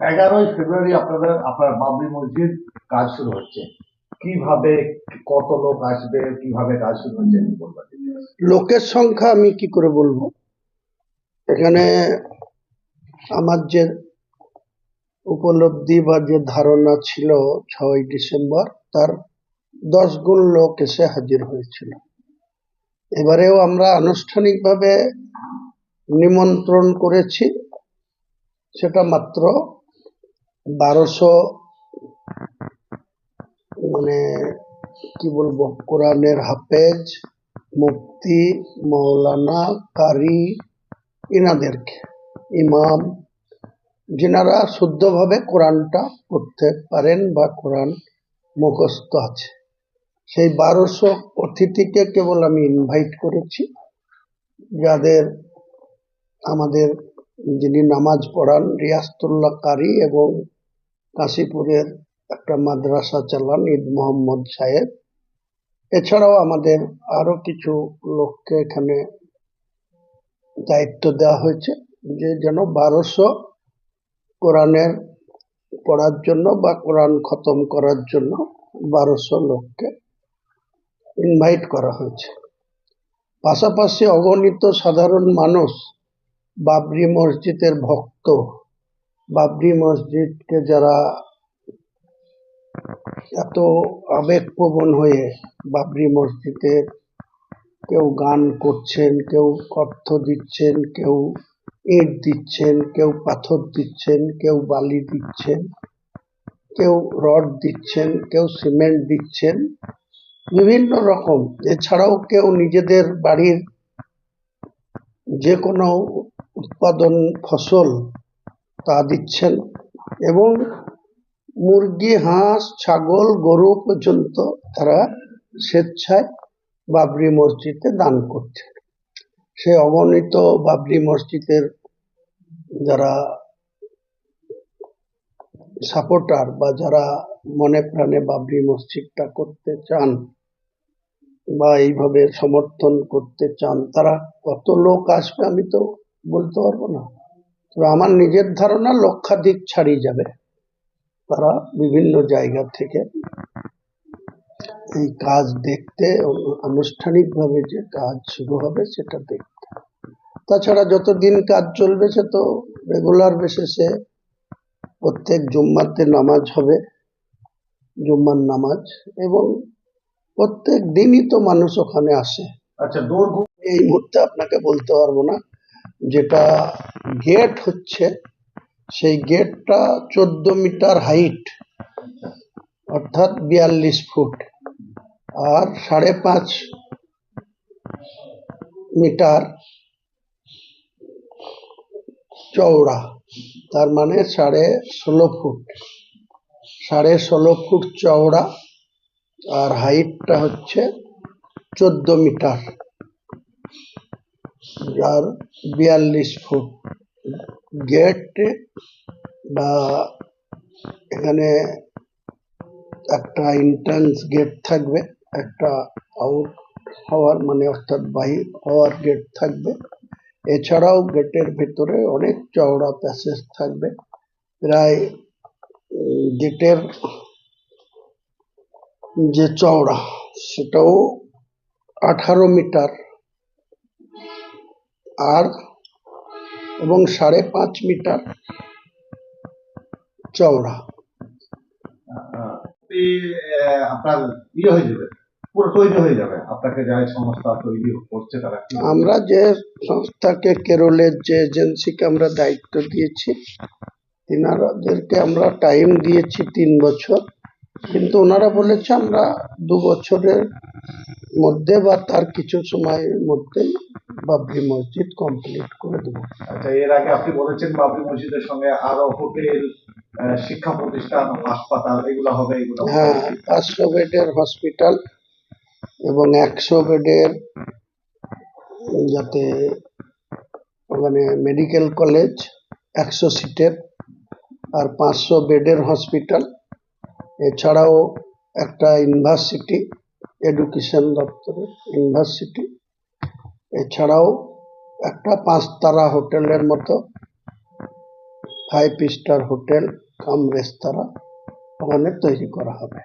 11ই ফেব্রুয়ারি আপনার বাবরি মসজিদ কাজ শুরু হচ্ছে। কিভাবে, কত লোক আসবে, কিভাবে কাজ শুরু হচ্ছে একটু বলবেন? লোকের সংখ্যা আমি কি করে বলবো। এখানে আমার যে উপলব্ধি বা যে ধারণা ছিল 6ই ডিসেম্বর, তার 10 গুণ লোক এসে হাজির হয়েছিল। এবারেও আমরা আনুষ্ঠানিকভাবে নিমন্ত্রণ করেছি, সেটা মাত্র 1200, মানে কি বলবো, কোরআনের হাফেজ, মুফতি, মৌলানা, কারি, ইনাদেরকে, ইমাম, যিনারা শুদ্ধভাবে কোরআনটা পড়তে পারেন বা কোরআন মুখস্থ আছে, সেই 1200 অতিথিকে কেবল আমি ইনভাইট করেছি। যাদের আমাদের যিনি নামাজ পড়ান রিয়াস্তুল্লাহ কারি এবং কাশীপুরের একটা মাদ্রাসা চালান ঈদ মোহাম্মদ সাহেব, এছাড়াও আমাদের আরো কিছু লোককে এখানে দায়িত্ব দেওয়া হয়েছে যে যেন 1200 কোরআনের পড়ার জন্য বা কোরআন খতম করার জন্য 1200 লোককে ইনভাইট করা হয়েছে। পাশাপাশি অগণিত সাধারণ মানুষ, বাবরি মসজিদের ভক্ত, বাবরি মসজিদকে যারা এত আবেগপ্রবণ হয়ে বাবরি মসজিদের কেউ গান করছেন, কেউ অর্থ দিচ্ছেন, কেউ ইট দিচ্ছেন, কেউ পাথর দিচ্ছেন, কেউ বালি দিচ্ছেন, কেউ রড দিচ্ছেন, কেউ সিমেন্ট দিচ্ছেন, বিভিন্ন রকম। এছাড়াও কেউ নিজেদের বাড়ির যে কোনো উৎপাদন ফসল তা দিচ্ছেন, এবং মুরগি, হাঁস, ছাগল, গরু পর্যন্ত তারা স্বেচ্ছায় বাবরি মসজিদে দান করছে। সে অগণিত বাবরি মসজিদের যারা সাপোর্টার বা যারা মনে প্রাণে বাবরি মসজিদটা করতে চান বা এইভাবে সমর্থন করতে চান, তারা কত লোক আসবে আমি তো বলতে পারবো না, তবে আমার নিজের ধারণা লক্ষাধিক ছাড়িয়ে যাবে। তারা বিভিন্ন জায়গা থেকে এই কাজ দেখতে, আনুষ্ঠানিকভাবে যে কাজ শুরু হবে সেটা দেখতে। তাছাড়া যতদিন কাজ চলবে সে তো রেগুলার বেসিসে প্রত্যেক জুম্মাতে নামাজ হবে, জুম্মার নামাজ, এবং প্রত্যেক দিনই তো মানুষ ওখানে আসে। আচ্ছা, এই মুহূর্তে আপনাকে বলতে পারবো না। যেটা গেট হচ্ছে, সেই গেটটা 14 মিটার হাইট, অর্থাৎ 42 ফুট, আর 5.5 মিটার চওড়া, তার মানে 16.5 ফুট, 16.5 ফুট চওড়া, আর হাইটটা হচ্ছে 14 মিটার, আর 42 ফুট। গেট বা এখানে একটা এন্ট্রান্স গেট থাকবে, একটা আউট হওয়ার মানে অর্থাৎ বাহির হওয়ার গেট থাকবে। এছাড়াও গেটের ভেতরে অনেক চওড়া প্যাসেজ থাকবে। প্রায় গেটের যে চওড়া সেটাও 18 মিটার, আর এবং 5.5 মিটার চওড়া। আপনার ইয়ে হয়ে যাবে, পুরো তৈরি হয়ে যাবে, আপনাকে যারা সংস্থা তৈরি করছে তারা। আমরা যে সংস্থাকে, কেরলের যে এজেন্সিকে আমরা দায়িত্ব দিয়েছি, তিনাদেরকে আমরা টাইম দিয়েছি 3 বছর, কিন্তু ওনারা বলেছে আমরা 2 বছরের মধ্যে বা তার কিছু সময়ের মধ্যে বাবরি মসজিদ কমপ্লিট করে দেবো। আচ্ছা, এর আগে আপনি বলেছেন বাবরি মসজিদের সঙ্গে আরো হোটেল, শিক্ষা প্রতিষ্ঠান, হাসপাতাল এগুলো হবে, এগুলো। হ্যাঁ, 500 বেডের হসপিটাল এবং 100 বেডের যাতে ওখানে মেডিকেল কলেজ 100 সিটের, আর 500 বেডের হসপিটাল, এছাড়াও একটা ইউনিভার্সিটি, এডুকেশন দপ্তরের ইউনিভার্সিটি, এছাড়াও একটা 5 তারা হোটেলের মতো 5 স্টার হোটেল কাম রেস্তোরাঁ ওখানে তৈরি করা হবে।